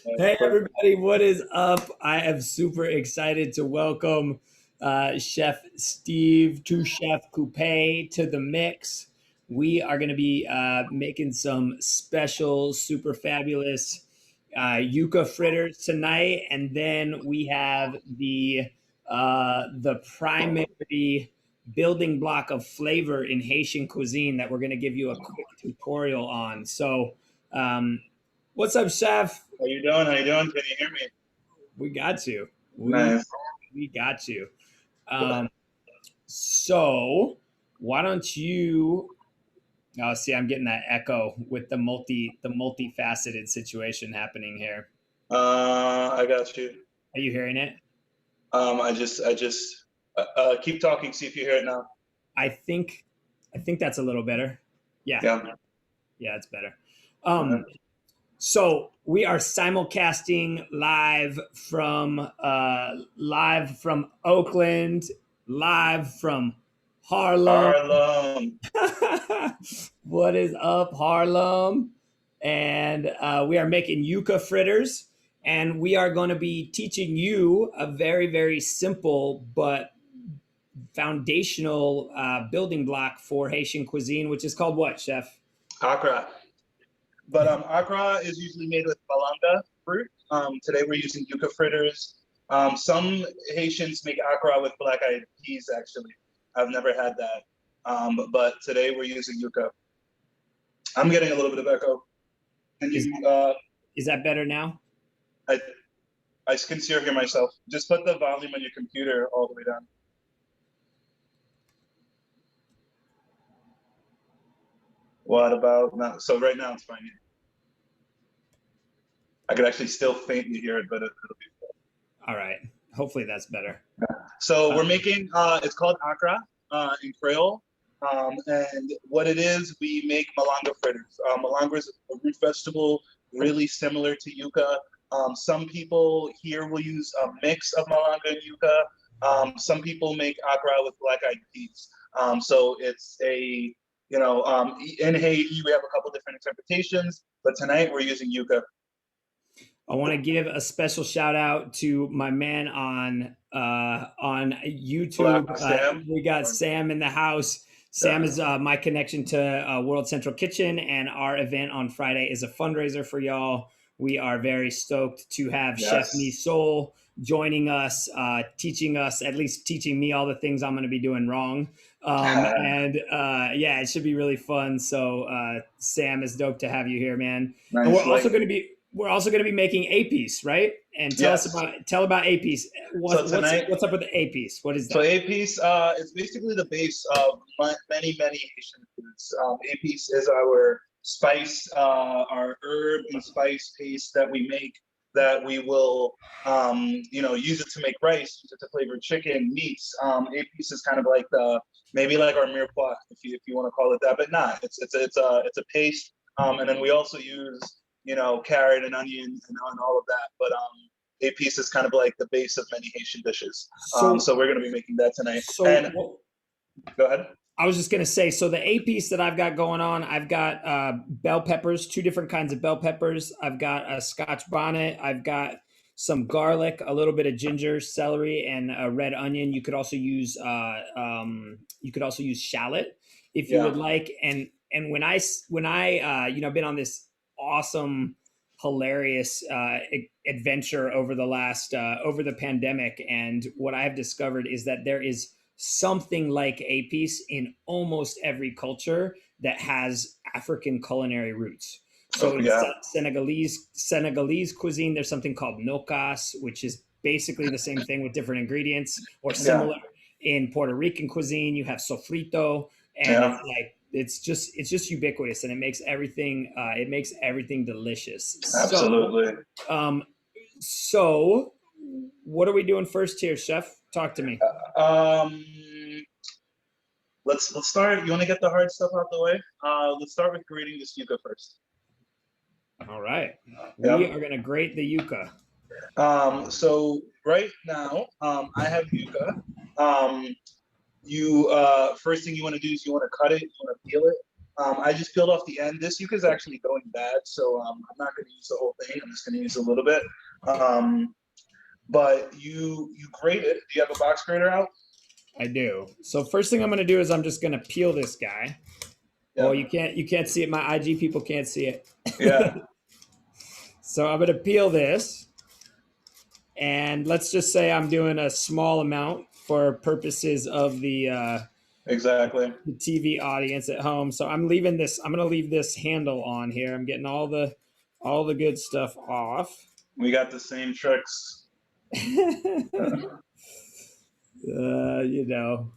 Hey Perfect. everybody, what is up? I am super excited to welcome Chef Steve, Touchef Coupet to the mix. We are going to be making some special, super fabulous Yuca fritters tonight, and then we have the primary building block of flavor in Haitian cuisine that we're going to give you a quick tutorial on. Um, what's up, Chef? How you doing? How you doing? Can you hear me? We got you. We Nice. we got you. Um, so why don't you? Oh, see, I'm getting that echo with the multifaceted situation happening here. I got you. Are you hearing it? I just keep talking. See if you hear it now. I think I think that's a little better. Yeah, Yeah. yeah, it's better. Uh-huh. Um, so we are simulcasting live from Oakland, live from Harlem. Harlem. What is up, Harlem? And we are making yuca fritters, and we are going to be teaching you a very, very simple but foundational building block for Haitian cuisine, which is called what, Chef? Accra. But Accra is usually made with malanga fruit. Today we're using yuca fritters. Some Haitians make Accra with black-eyed peas. Actually, I've never had that. But today we're using yuca. I'm getting a little bit of echo. Can Is you? is that better now? I I can still hear myself. Just put the volume on your computer all the way down. What about now? So right now it's fine. I could actually still faintly hear it, but it'll be. All right. Hopefully that's better. So Uh, we're making. It's called Accra in Creole, and what it is, we make malanga fritters. Malanga is a root vegetable, really similar to yuca. Some people here will use a mix of malanga and yuca. Some people make Accra with black-eyed peas. So it's a in Haiti we have a couple different interpretations, but tonight we're using yuca. I want to give a special shout out to my man on YouTube. Black Sam. We got Sam in the house. Sam Yeah. is my connection to World Central Kitchen, and our event on Friday is a fundraiser for y'all. We are very stoked to have Chef Yes. Nisol joining us, teaching us, at least teaching me all the things I'm going to be doing wrong. And yeah, it should be really fun. So Sam, is dope to have you here, man. And Nice link. we're also going to be making Epis, right? And Yes. tell about Epis. So tonight, What's up with the Epis? What is so that? Epis, it's basically the base of many Haitian foods. Epis is our spice, our herb and spice paste that we make that we will, use it to make rice, use it to flavor chicken, meats. Epis is kind of like the maybe like our mirepoix, if you want to call it that, but not. It's a paste, and then we also use carrot and onion and all of that, but Epis is kind of like the base of many Haitian dishes. So So we're going to be making that tonight. so And what, go ahead. I was just gonna say, so the A piece that I've got going on, I've got bell peppers, two different kinds of bell peppers. I've got a Scotch bonnet. I've got some garlic, a little bit of ginger, celery, and a red onion. You could also use shallot if you would Yeah. like. And when I been on this awesome, hilarious adventure over the last over the pandemic, and what I have discovered is that there is something like a piece in almost every culture that has African culinary roots. So Oh, in yeah. Senegalese cuisine, there's something called nokas, which is basically the same thing with different ingredients or Yeah. similar. In Puerto Rican cuisine, you have sofrito, and Yeah. it's just ubiquitous, and it makes everything delicious. Absolutely. Um, so what are we doing first here, Chef? Talk to me. Um, let's start. You want to get the hard stuff out the way? Let's start with grating this yuca first. All right. We Yeah. are going to grate the yuca. So right now, I have yuca. You first thing you want to do is you want to cut it. You want to peel it. I just peeled off the end. This Yuca is actually going bad, so I'm not going to use the whole thing. I'm just going to use a little bit. But you grate it. Do you have a box grater out? I do. So first thing I'm gonna do is I'm just gonna peel this guy. Oh, Yeah. you can't see it. My IG people can't see it. Yeah. So I'm gonna peel this, and let's just say I'm doing a small amount for purposes of Exactly. the TV audience at home. So I'm leaving this. I'm gonna leave this handle on here. I'm getting all the good stuff off. We got the same tricks. You know.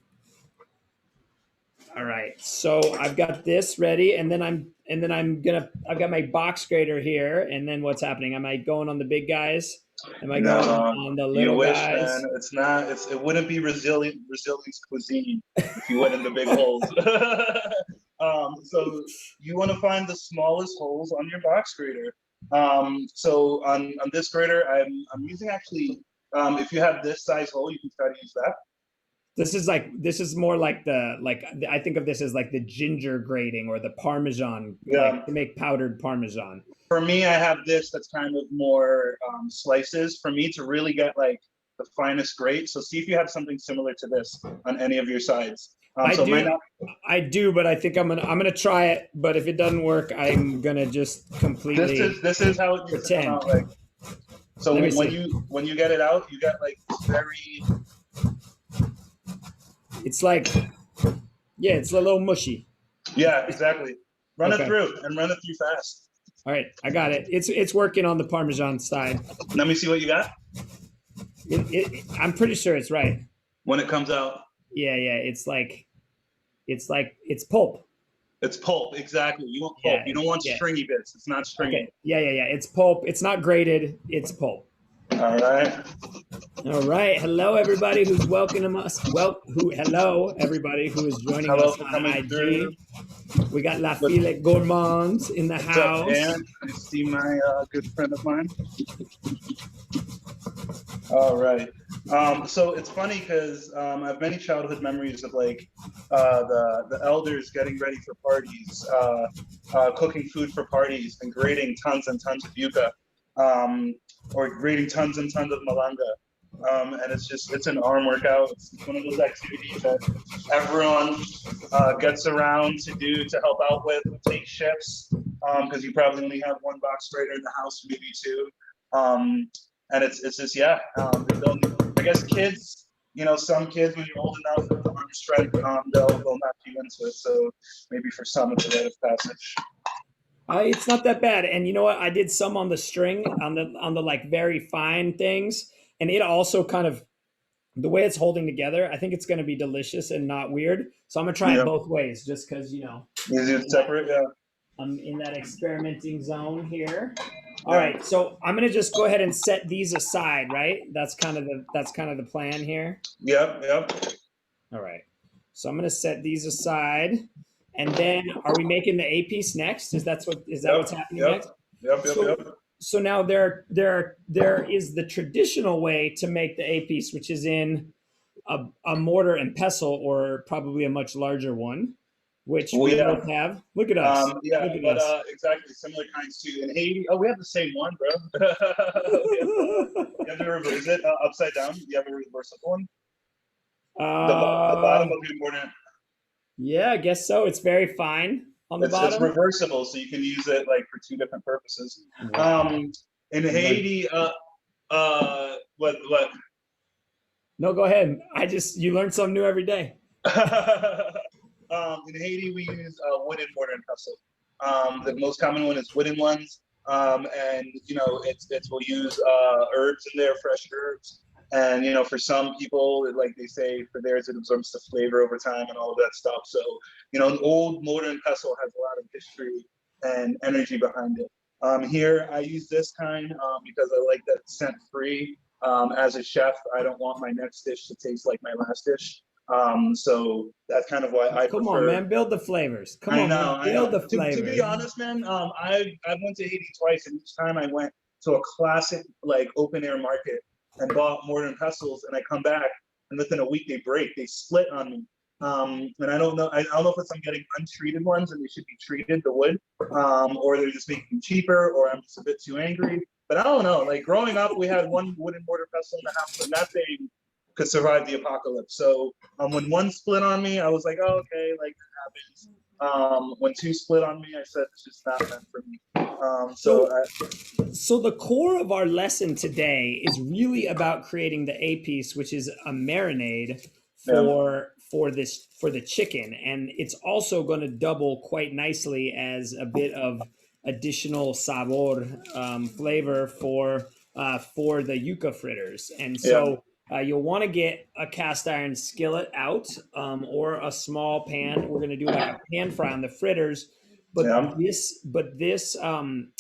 All right. So I've got this ready, and then I've got my box grater here, and then what's happening? Am I going on the big guys? Am I going No, on the you little wish, guys? man. It's not. It wouldn't be resilience cuisine if you went in the big holes. So you want to find the smallest holes on your box grater. So on this grater, I'm using actually. If you have this size hole, you can try to use that. This is more like I think of this as like the ginger grating or the Parmesan, Yeah. like to make powdered Parmesan. For me, I have this that's kind of more slices. For me to really get like the finest grate. So see if you have something similar to this on any of your sides. I So it might do, not. I do, but I think I'm gonna try it. But if it doesn't work, I'm gonna just completely This is how it needs to come pretend. out. Like so Let me when see. you get it out, you got like this very. It's like, yeah, it's a little mushy. Yeah, exactly. Run it Okay. through and run it through fast. All right, I got it. It's working on the Parmesan side. Let me see what you got I'm pretty sure it's right. when it comes out. Yeah. It's pulp. It's pulp, exactly. You want pulp. Yeah. You don't want Yeah. stringy bits. It's not stringy. Okay. Yeah. It's pulp. It's not grated. It's pulp. All right. All right. Hello, everybody who's welcoming us. Hello, everybody who is joining Hello us for on coming IG. through. We got La File Gourmands in the What's house. up, Dan? I see my good friend of mine. All right. So it's funny because I have many childhood memories of like the elders getting ready for parties, cooking food for parties, and grating tons and tons of yuca, or grating tons and tons of malanga. And it's an arm workout. It's one of those activities that everyone gets around to do to help out with, take shifts, because you probably only have one box grater in the house, maybe two. And it's just I guess kids, some kids when you're old enough to understand, they'll knock you into it. So maybe for some it's a rite of passage. It's not that bad. And you know what? I did some on the string, on the like very fine things, and it also kind of the way it's holding together. I think it's going to be delicious and not weird. So I'm gonna try it Yeah. both ways, just because Easy to separate, yeah. I'm in that experimenting zone here. All right, so I'm gonna just go ahead and set these aside, right? That's kind of the plan here. Yep. All right, so I'm gonna set these aside, and then are we making the Epis next? Is that what's happening next? Yep. So now there is the traditional way to make the Epis, which is in a mortar and pestle, or probably a much larger one, which we both have. Look at us. Yeah, Look at but us. exactly similar kinds too. In Haiti, we have the same one, bro. You have to reverse it upside down. You have a reversible one. The bottom of your mortar. Yeah, I guess so. It's very fine on the bottom. It's reversible, so you can use it like for two different purposes. In Haiti, what? No, go ahead. You learn something new every day. In Haiti, we use wooden mortar and pestle. The most common one is wooden ones, and we'll use herbs in there, fresh herbs. And for some people, like they say, for theirs it absorbs the flavor over time and all of that stuff. So an old mortar and pestle has a lot of history and energy behind it. Here I use this kind because I like that it's scent free. As a chef, I don't want my next dish to taste like my last dish. So that's kind of why I Come prefer. on, man, build the flavors. Come on, man, build the flavors. To be honest, man, I went to Haiti twice, and each time I went to a classic like open air market and bought mortar and pestles, and I come back, and within a week they break, they split on me. And I don't know if it's I'm getting untreated ones and they should be treated, the wood, or they're just making them cheaper, or I'm just a bit too angry. But I don't know. Like growing up, we had one wooden mortar pestle in the house, and that thing could survive the apocalypse. So when one split on me, I was like, oh, okay, like it happens. When two split on me, I said it's just not meant for me. So, so the core of our lesson today is really about creating the Epis, which is a marinade Yeah, for the chicken, and it's also going to double quite nicely as a bit of additional sabor, flavor for the yuca fritters. And yeah, so you'll want to get a cast iron skillet out, or a small pan. We're going to do like a pan fry on the fritters. yeah.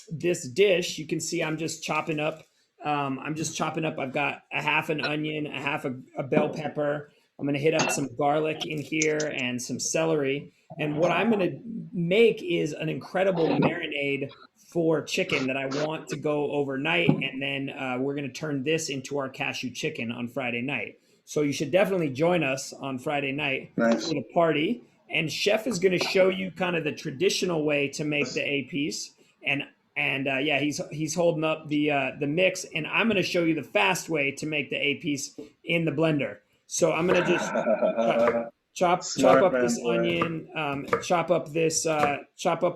This dish, you can see I'm just chopping up. I'm just chopping up. I've got a half an onion, a bell pepper. I'm going to hit up some garlic in here and some celery. And what I'm going to make is an incredible marinade for chicken that I want to go overnight. And then we're going to turn this into our cashew chicken on Friday night. So you should definitely join us on Friday night for Nice. the party. And Chef is going to show you kind of the traditional way to make the A piece. And yeah, he's holding up the mix, and I'm going to show you the fast way to make the A piece in the blender. So I'm going to just chop Smart up man, this boy. onion, chop up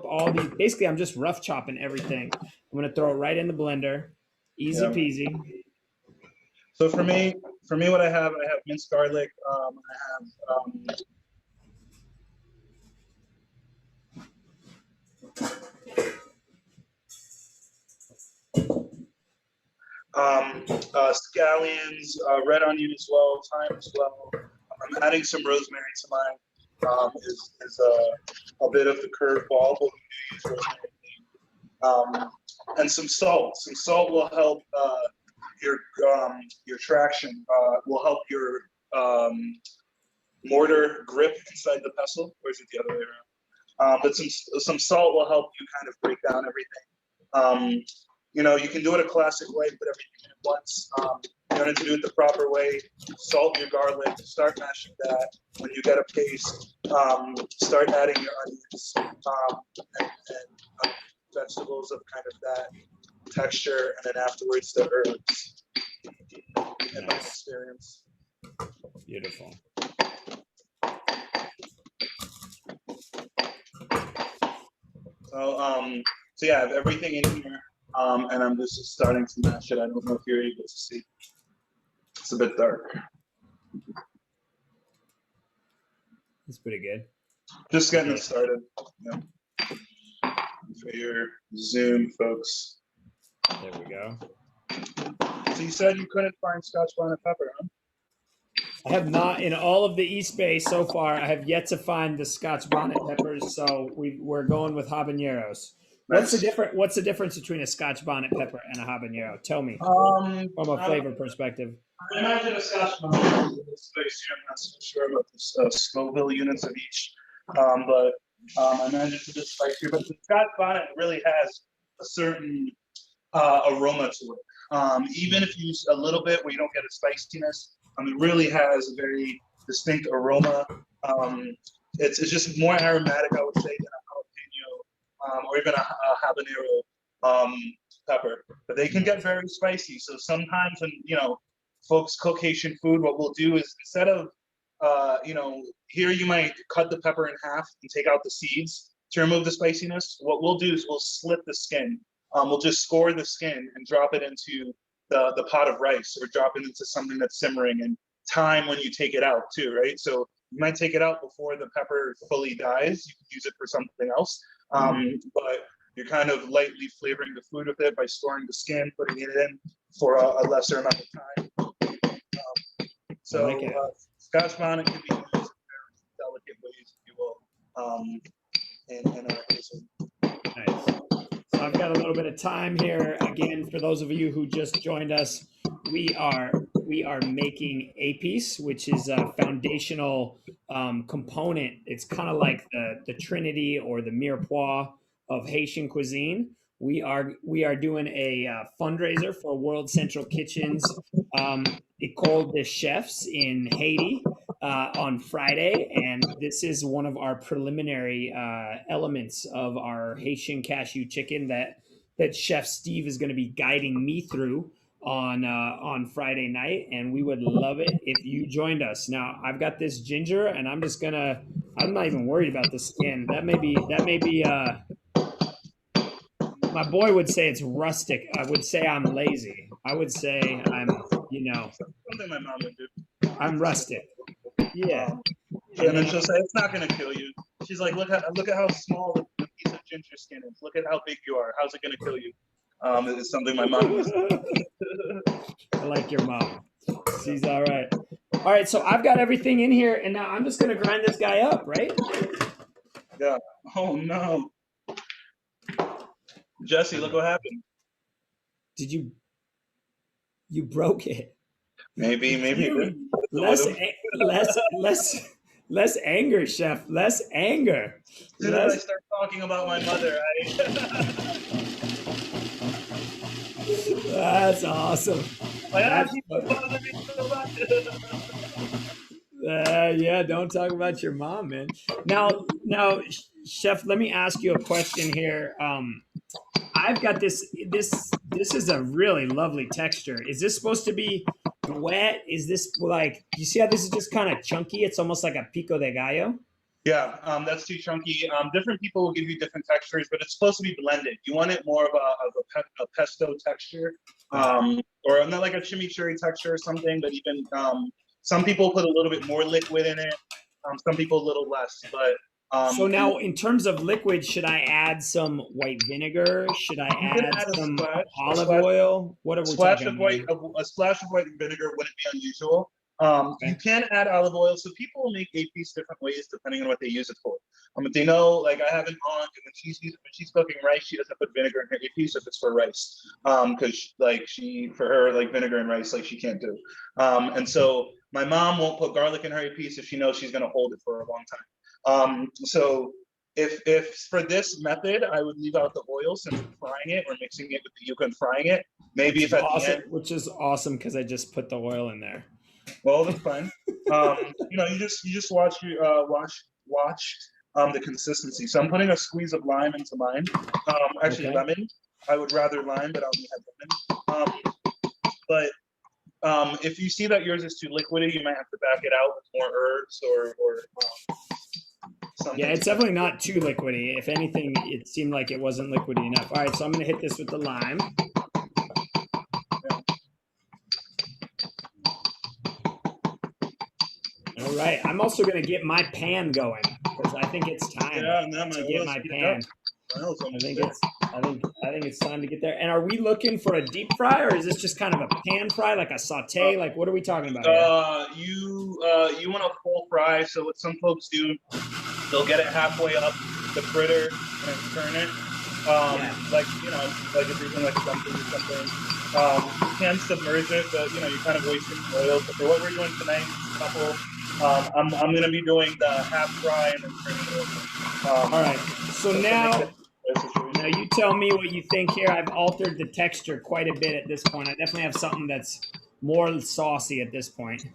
all these. Basically, I'm just rough chopping everything. I'm going to throw it right in the blender, easy Yeah. peasy. So for me, what I have minced garlic. I have scallions, red onion as well, thyme as well. I'm adding some rosemary to mine. Is a bit of the curveball, but we do use rosemary. And some salt. Some salt will help your traction. Will help your mortar grip inside the pestle, or is it the other way around? But some salt will help you kind of break down everything. Um, you can do it a classic way, put everything in at once. You need to do it the proper way. Salt your garlic, start mashing that. When you get a paste, start adding your onions and vegetables of kind of that texture, and then afterwards the herbs. In my experience. Beautiful. So yeah, I have everything in here, and I'm just starting to mash it. I don't know if you're able to see. It's a bit dark. That's pretty good. Just getting it started. Yeah. For your Zoom folks. There we go. So you said you couldn't find Scotch bonnet pepper, huh? I have not, in all of the East Bay so far, I have yet to find the Scotch bonnet peppers, so we're going with habaneros. What's Nice. what's the difference between a Scotch bonnet pepper and a habanero? Tell me from a I flavor perspective. imagine a Scotch bonnet is a space here. I'm not so sure about the Scoville units of each, but I imagine it's a bit spicier. But the Scotch bonnet really has a certain aroma to it. Even if you use a little bit where you don't get a spiciness, it really has a very distinct aroma. It's just more aromatic, I would say, than a jalapeno or even a habanero pepper. But they can get very spicy. So sometimes when folks cook Haitian food, what we'll do is instead of here you might cut the pepper in half and take out the seeds to remove the spiciness. What we'll do is we'll slit the skin. We'll just score the skin and drop it into the pot of rice, or drop it into something that's simmering, and time when you take it out too, right? So you might take it out before the pepper fully dies. You can use it for something else, but you're kind of lightly flavoring the food with it by storing the skin, putting it in for a lesser amount of time. I like it. Scotch bonnet can be used in very delicate ways, if you will, in our case. Nice. So I've got a little bit of time here. Again, for those of you who just joined us, we are making Epis, which is a foundational component. It's kind of like the Trinity or the mirepoix of Haitian cuisine. We are doing a fundraiser for World Central Kitchen's Ecole de Chefs in Haiti. on Friday, and this is one of our preliminary elements of our Haitian cashew chicken that Chef Steve is going to be guiding me through on Friday night, and we would love it if you joined us. Now, I've got this ginger, and I'm not even worried about the skin. That may be. My boy would say it's rustic. I would say I'm lazy. I would say Something my mom would do. I'm rustic. Yeah. Um, and then she'll say, "It's not gonna kill you." She's like, "Look at how small the piece of ginger skin is. Look at how big you are. How's it gonna kill you?" It's something my mom used. I like your mom. She's all right. All right, so I've got everything in here, and now I'm just gonna grind this guy up, right? Yeah. Oh no. Jesse, look what happened. Did you broke it? Maybe you Less anger, chef. Less anger. As soon as I start talking about my mother, That's awesome. Yeah, don't talk about your mom, man. Now, chef, let me ask you a question here. I've got this. This is a really lovely texture. Is this supposed to be wet? Is this like? You see how this is just kind of chunky? It's almost like a pico de gallo. yeah, that's too chunky. Different people will give you different textures, but it's supposed to be blended. You want it more of a pesto texture, or not like a chimichurri texture or something. But even some people put a little bit more liquid in it. Some people a little less. But so now, in terms of liquid, should I add some white vinegar? Should I add some olive oil? What are we talking about? A splash of white vinegar wouldn't be unusual. You can add olive oil. So people will make epis different ways depending on what they use it for. If they know, like I have an aunt, and when she's cooking rice, she doesn't put vinegar in her epis if it's for rice, because for her vinegar and rice she can't do. And so my mom won't put garlic in her epis if she knows she's going to hold it for a long time. So if for this method, I would leave out the oil since we're frying it or mixing it with the yuca and frying it. Maybe if at the end, which is awesome because I just put the oil in there. Well, that's fine. You just watch the consistency. So I'm putting a squeeze of lime into mine. Lemon. I would rather lime, but I only have lemon. But if you see that yours is too liquidy, you might have to back it out with more herbs or something. Yeah, it's definitely not too liquidy. If anything, it seemed like it wasn't liquidy enough. All right, so I'm going to hit this with the lime. All right, I'm also going to get my pan going because I think it's time to get my pan. I think it's time to get there. And are we looking for a deep fry, or is this just kind of a pan fry, like a saute? Like, what are we talking about here? You want a full fry. So what some folks do, they'll get it halfway up the fritter and turn it. Like if you're doing like something or something. You can submerge it, but you're kind of wasting oil. So for what we're doing tonight, I'm going to be doing the half fry and then turning it over. All right. So now you tell me what you think here. I've altered the texture quite a bit at this point. I definitely have something that's more saucy at this point.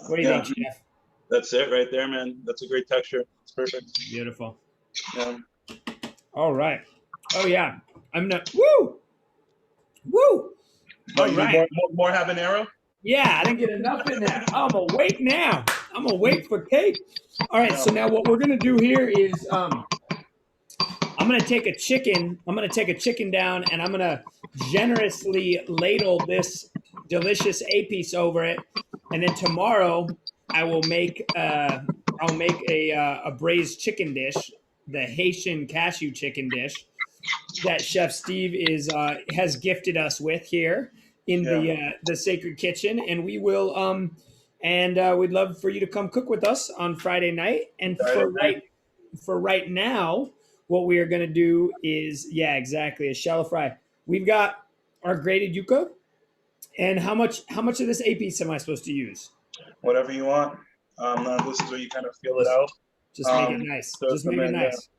What do you think, Chef? That's it right there, man. That's a great texture. It's perfect. Beautiful. Yeah. All right. Oh, yeah. I'm not. Woo! Woo! All right. More habanero? Yeah, I didn't get enough in there. I'm going to wait now. I'm going to wait for cake. All right, so now what we're going to do here is I'm going to take a chicken. I'm going to take a chicken down, and I'm going to generously ladle this delicious Epis over it. And then tomorrow I will make a braised chicken dish, the Haitian cashew chicken dish that Chef Steve has gifted us with here in the Sacred Kitchen, and we will we'd love for you to come cook with us on Friday night. And for right now, what we are going to do is a shallow fry. We've got our grated yuca, and how much of this Epis am I supposed to use? Whatever you want. This is where you kind of feel it out. Just make it nice. Just make it nice.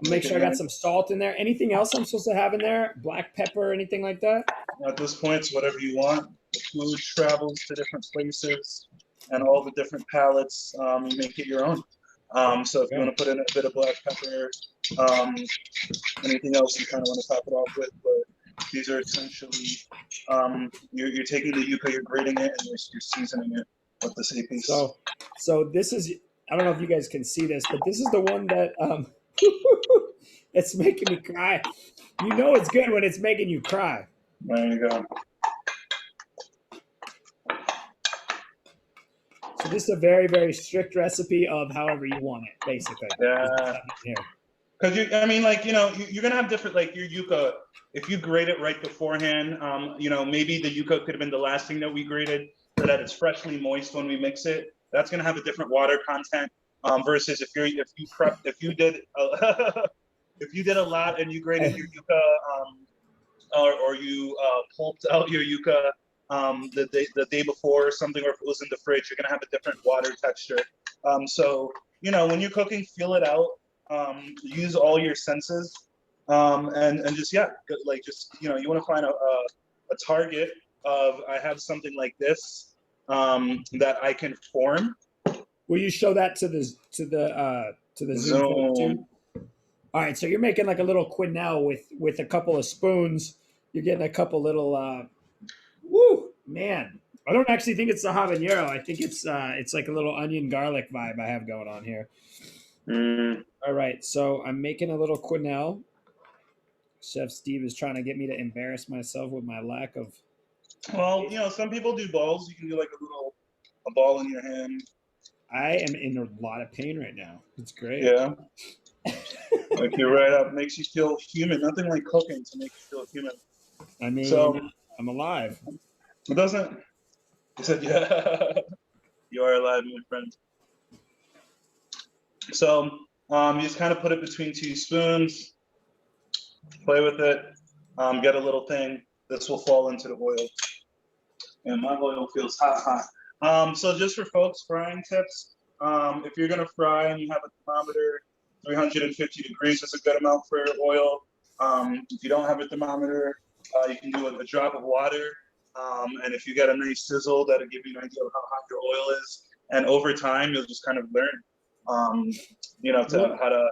Make sure I got some salt in there. Anything else I'm supposed to have in there? Black pepper, anything like that? At this point, it's whatever you want. The food travels to different places. and all the different palettes, you make it your own. So if you want to put in a bit of black pepper, anything else you kind of want to top it off with, but these are essentially, you're taking the yuca, you're grating it, and you're seasoning it with this Epis. So this is, I don't know if you guys can see this, but this is the one that it's making me cry. You know it's good when it's making you cry. There you go. So this is a very, very strict recipe of however you want it, basically. Yeah. Because I mean, like, you know, you're gonna have different, like your yuca. If you grate it right beforehand, you know, maybe the yuca could have been the last thing that we grated, so that it's freshly moist when we mix it. That's gonna have a different water content versus if you did if you did a lot and you grated your yuca or you pulped out your yuca the day before or something, or if it was in the fridge, you're gonna have a different water texture. So you know, when you're cooking, feel it out. Use all your senses, and just like just you know, you want to find a target of I have something like this that I can form. Will you show that to the Zoom too? All right, so you're making like a little quenelle with a couple of spoons. You're getting a couple little. Woo, man! I don't actually think it's the habanero. I think it's like a little onion garlic vibe I have going on here. All right, so I'm making a little quenelle. Chef Steve is trying to get me to embarrass myself with my lack of. Well, you know, some people do balls. You can do like a ball in your hand. I am in a lot of pain right now. It's great. Yeah. Like you're right up. Makes you feel human. Nothing like cooking to make you feel human. I mean, so, I'm alive. It doesn't. He said, yeah, you are alive, my friend. So you just kind of put it between two spoons, play with it, get a little thing. This will fall into the oil. And my oil feels hot. So just for folks, frying tips, if you're gonna fry and you have a thermometer, 350 degrees is a good amount for oil. If you don't have a thermometer, you can do a drop of water. And if you get a nice sizzle, that'll give you an idea of how hot your oil is. And over time, you'll just kind of learn, you know, how to.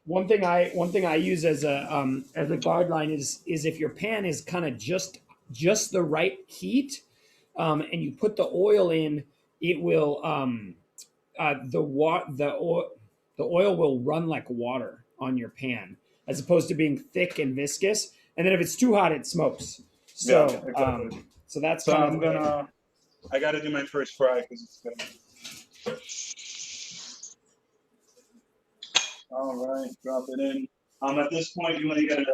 One thing I use as a guideline is if your pan is kind of just the right heat, and you put the oil in, it will the oil will run like water on your pan as opposed to being thick and viscous. And then if it's too hot, it smokes. So yeah, exactly. So that's so I'm gonna. I got to do my first fry because it's gonna. All right, drop it in. At this point, you want to get a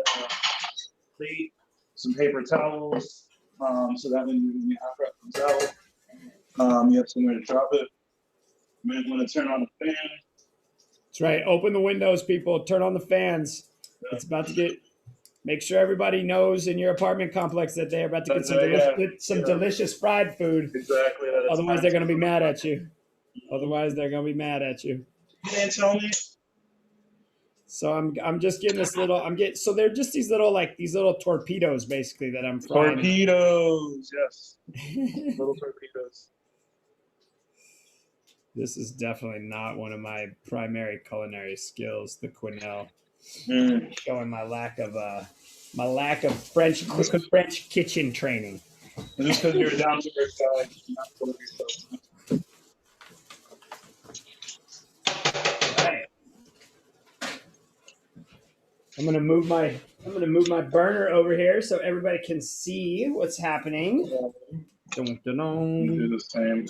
plate, some paper towels, so that when the hot wrap comes out, you have somewhere to drop it. You might want to turn on the fan. That's right. Open the windows, people. Turn on the fans. Yeah. It's about to get. Make sure everybody knows in your apartment complex that they're about to get some delicious fried food. Exactly. Otherwise, they're going to be mad at you. Otherwise, they're going to be mad at you. You didn't tell me. So I'm just getting this little. So they're just these little torpedoes basically that I'm frying. Torpedoes, yes. Little torpedoes. This is definitely not one of my primary culinary skills, the quenelle. Showing my lack of French kitchen training. Just because you're down to earth guy, not full of yourself. Right. I'm gonna move my burner over here so everybody can see what's happening. Do the same.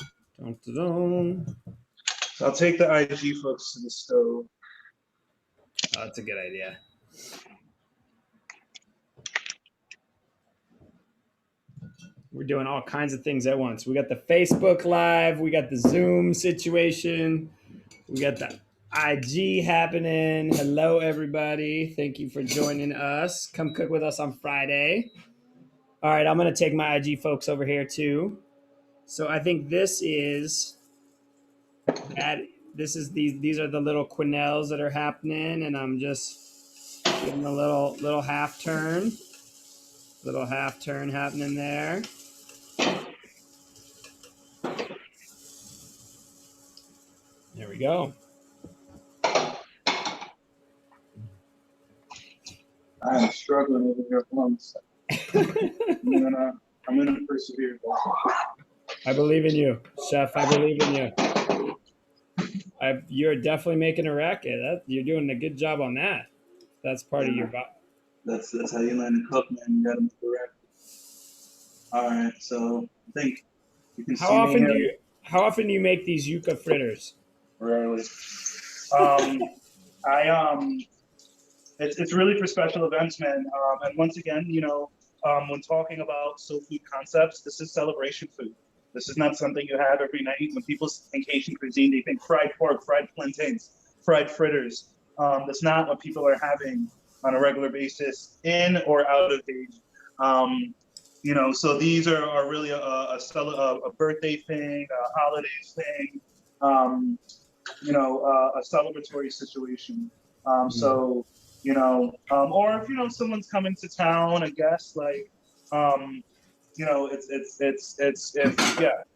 I'll take the IG folks to the stove. Oh, that's a good idea. We're doing all kinds of things at once. We got the Facebook Live. We got the Zoom situation. We got the IG happening. Hello, everybody. Thank you for joining us. Come cook with us on Friday. All right, I'm going to take my IG folks over here, too. So I think these are the little quenelles that are happening, and I'm just giving a little half turn happening there. There we go. I am struggling over here. Hold on a second. I'm gonna persevere. I believe in you, Chef. I believe in you. You're definitely making a racket. You're doing a good job on that. That's part of your. That's how you learn to cook, man. You gotta make the record. All right, so I think you can How see me often here do you? How often do you make these yuca fritters? rarely. Um, I it's really for special events, man. And once again, when talking about soul food concepts, this is celebration food. This is not something you have every night. When people think Haitian cuisine, they think fried pork, fried plantains, fried fritters. That's not what people are having on a regular basis in or out of Haiti. So these are really a birthday thing, a holidays thing, um, a celebratory situation. So, or if, someone's coming to town, a guest, like, yeah,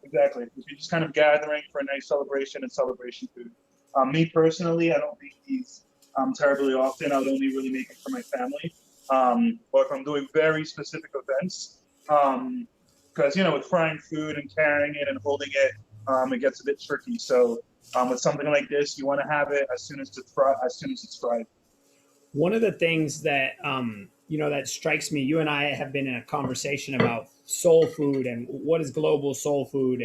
exactly. If you're just kind of gathering for a nice celebration and celebration food. Me personally, I don't make these terribly often. I would only really make it for my family. Or if I'm doing very specific events, because, with frying food and carrying it and holding it, it gets a bit tricky. So, with something like this, you want to have it as soon as it's fried. One of the things that that strikes me, you and I have been in a conversation about soul food and what is global soul food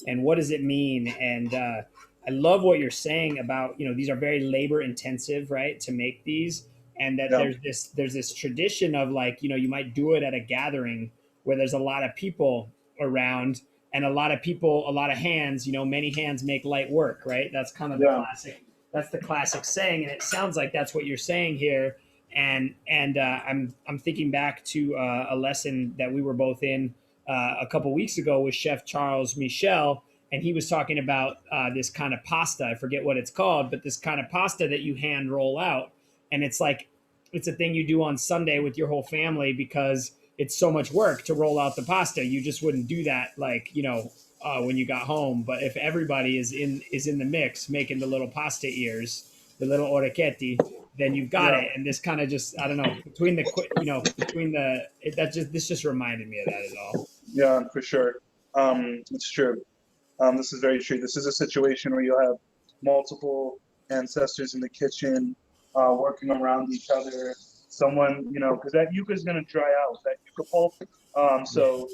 and what does it mean. And I love what you're saying about these are very labor intensive, right, to make these, and that Yeah, there's this tradition of like you might do it at a gathering where there's a lot of people around and a lot of people, a lot of hands. Many hands make light work, right? That's kind of the yeah, classic that's the classic saying, and it sounds like that's what you're saying here. And I'm thinking back to a lesson that we were both in a couple weeks ago with Chef Charles Michel, and he was talking about this kind of pasta. I forget what it's called, but this kind of pasta that you hand roll out, and it's like it's a thing you do on Sunday with your whole family because it's so much work to roll out the pasta. You just wouldn't do that like when you got home. But if everybody is in the mix making the little pasta ears, the little orecchietti, then you've got yeah, it. And this kind of just I don't know between the this just reminded me of that is all. yeah, for sure. It's true. This is very true. This is a situation where you have multiple ancestors in the kitchen working around each other. Someone, because that yuca is going to dry out, that yuca pulp. Yeah. So,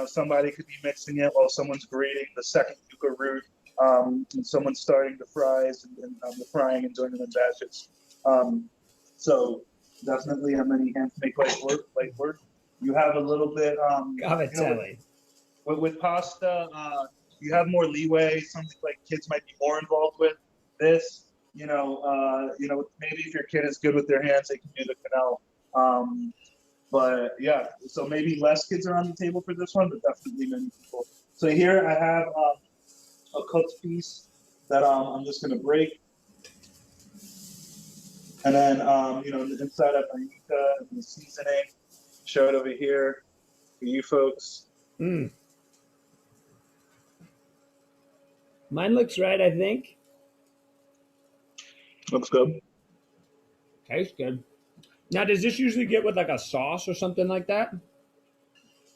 somebody could be mixing it while someone's grating the second yuca root, and someone's starting the fries and the frying and doing them in batches. Um, so, definitely, how many hands make light work? Light work. You have a little bit, Cavatelli. with pasta, you have more leeway. Something like kids might be more involved with this. Maybe if your kid is good with their hands, they can do the canal. But yeah, so maybe less kids are on the table for this one, but definitely many people. So here I have a cooked piece that I'm just gonna break, and then the inside of my yuca and the seasoning. Show it over here for you folks. Mm. Mine looks right, I think. Looks good. Tastes good. Now, does this usually get with like a sauce or something like that?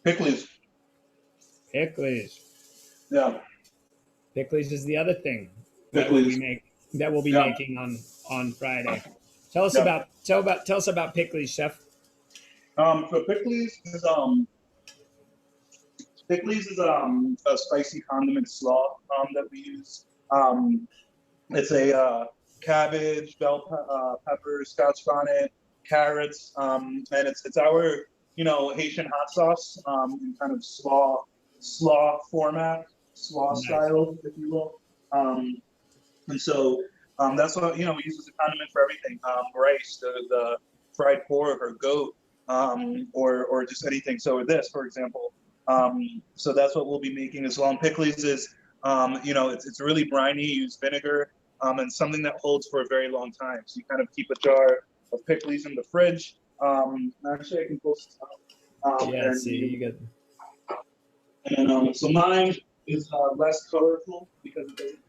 Pickles. Pickles. Yeah, Pickles is the other thing that we'll be pickles. make that we'll be Yeah, making on Friday. Tell us yeah. about tell us about pickles, chef. So pickles is a spicy condiment slaw that we use. It's a cabbage, pepper, Scotch bonnet, carrots, and it's our Haitian hot sauce in kind of slaw format, slaw Nice. style, if you will. And so that's what we use as a condiment for everything. Rice, the fried pork or goat, or just anything. So this, for example, so that's what we'll be making as well. And pickles is, it's really briny. You use vinegar, and something that holds for a very long time. So you kind of keep a jar of pickles in the fridge. Actually, I can post Yeah, see, you get so mine is less colorful because it doesn't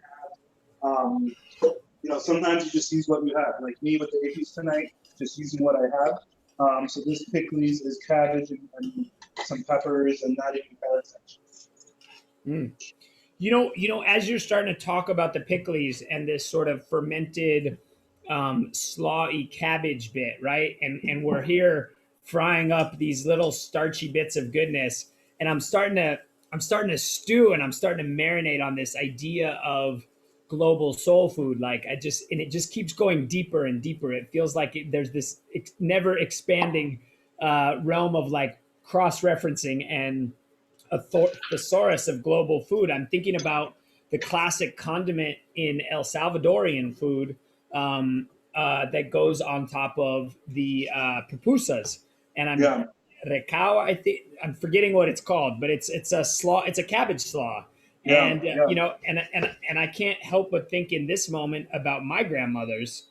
Sometimes you just use what you have. Like me with the Epis tonight, just using what I have. So this pickles is cabbage and some peppers and not even carrots. Mm. As you're starting to talk about the pickles and this sort of fermented, slawy cabbage bit, right? And we're here frying up these little starchy bits of goodness, and I'm starting to stew, and I'm starting to marinate on this idea of global soul food. Like and it just keeps going deeper and deeper. It feels like there's this never expanding realm of like cross referencing and a thesaurus of global food. I'm thinking about the classic condiment in El Salvadorian food, that goes on top of the pupusas, and I'm Yeah, recao. I think I'm forgetting what it's called, but it's a slaw. It's a cabbage slaw, yeah, and yeah, and I can't help but think in this moment about my grandmother's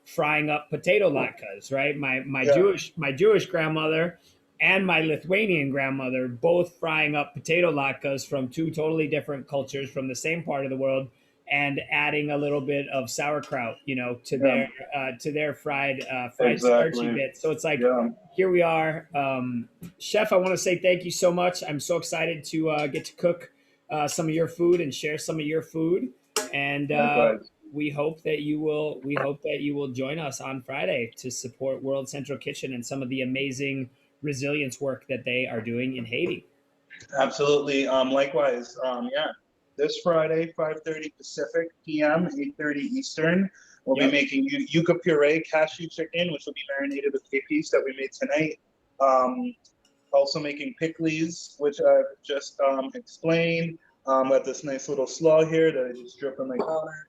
frying up potato latkes. Right, yeah, My Jewish grandmother and my Lithuanian grandmother both frying up potato latkes from two totally different cultures from the same part of the world, and adding a little bit of sauerkraut, yeah, to their fried starchy exactly. bit. So it's like Yeah, here we are, Chef. I want to say thank you so much. I'm so excited to get to cook some of your food and share some of your food, and likewise. we hope that you will join us on Friday to support World Central Kitchen and some of the amazing resilience work that they are doing in Haiti. Absolutely. Likewise. Yeah. This Friday, 5:30 Pacific PM, 8:30 Eastern, we'll be Yep. making yuca puree cashew chicken, which will be marinated with capis that we made tonight. Um, Also making pickles, which I've just explained. At this nice little slaw here that I just drip on my counter,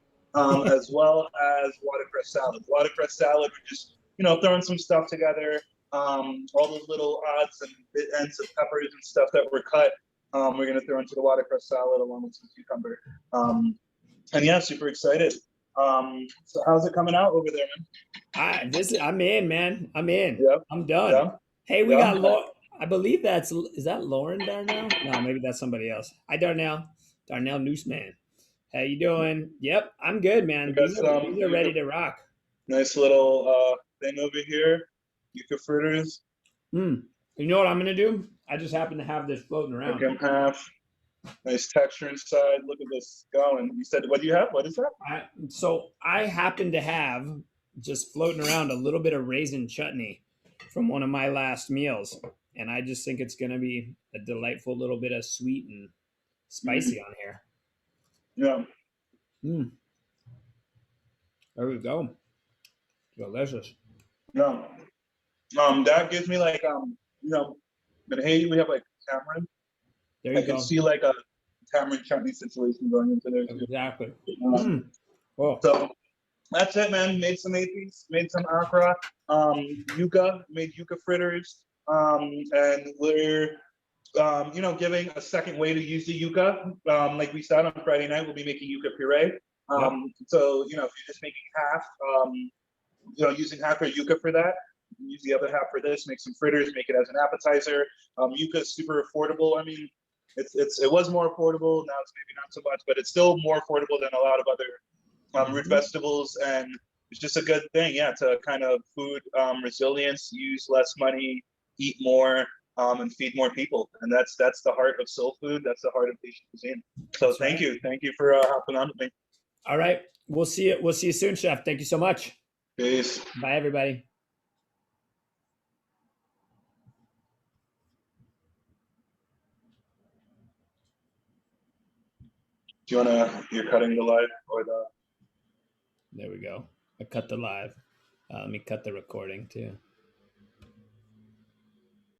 as well as watercress salad. Watercress salad, we're just throwing some stuff together. All those little odds and bit ends of peppers and stuff that were cut, we're gonna throw into the watercress salad along with some cucumber. And yeah, super excited. So how's it coming out over there, man? I'm in, man. I'm in. Yeah, I'm done. yeah, Hey, we yeah. got Lauren. I believe is that Lauren Darnell? No, maybe that's somebody else. Hi, Darnell. Darnell Newsman. How you doing? Yep, I'm good, We man. got These some are ready to rock. nice little thing over here. Yuca fritters, Hmm. You know what I'm gonna do? I just happen to have this floating like around. in half. Nice texture inside. Look at this going. You said, what do you have? What is that? So I happen to have just floating around a little bit of raisin chutney from one of my last meals, and I just think it's gonna be a delightful little bit of sweet and Mm, spicy on here. yeah, Mm, there we go. Delicious. yeah. That gives me like in Haiti we have like tamarind. There I you can go. see like a tamarind chutney situation going into there too. Exactly. Um, Mm. Oh, so that's it, man. Made some apis, made some okra, yuca, made yuca fritters, and we're giving a second way to use the yuca. Like we said on Friday night, we'll be making yuca puree. yep. So if you're just making half, using half your yuca for that, use the other half for this. Make some fritters, make it as an appetizer. Yuca is super affordable. I mean, it was more affordable. Now it's maybe not so much, but it's still more affordable than a lot of other root Mhm. vegetables, and it's just a good thing, yeah, to kind of food resilience, use less money, eat more, and feed more people, and that's the heart of soul food. That's the heart of Haitian cuisine. So That's right. thank you for hopping on with me. All right. We'll see you. We'll see you soon, Chef. Thank you so much. Peace. Bye, everybody. Do you wanna? You're cutting the live or the? There we go. I cut the live. Let me cut the recording too.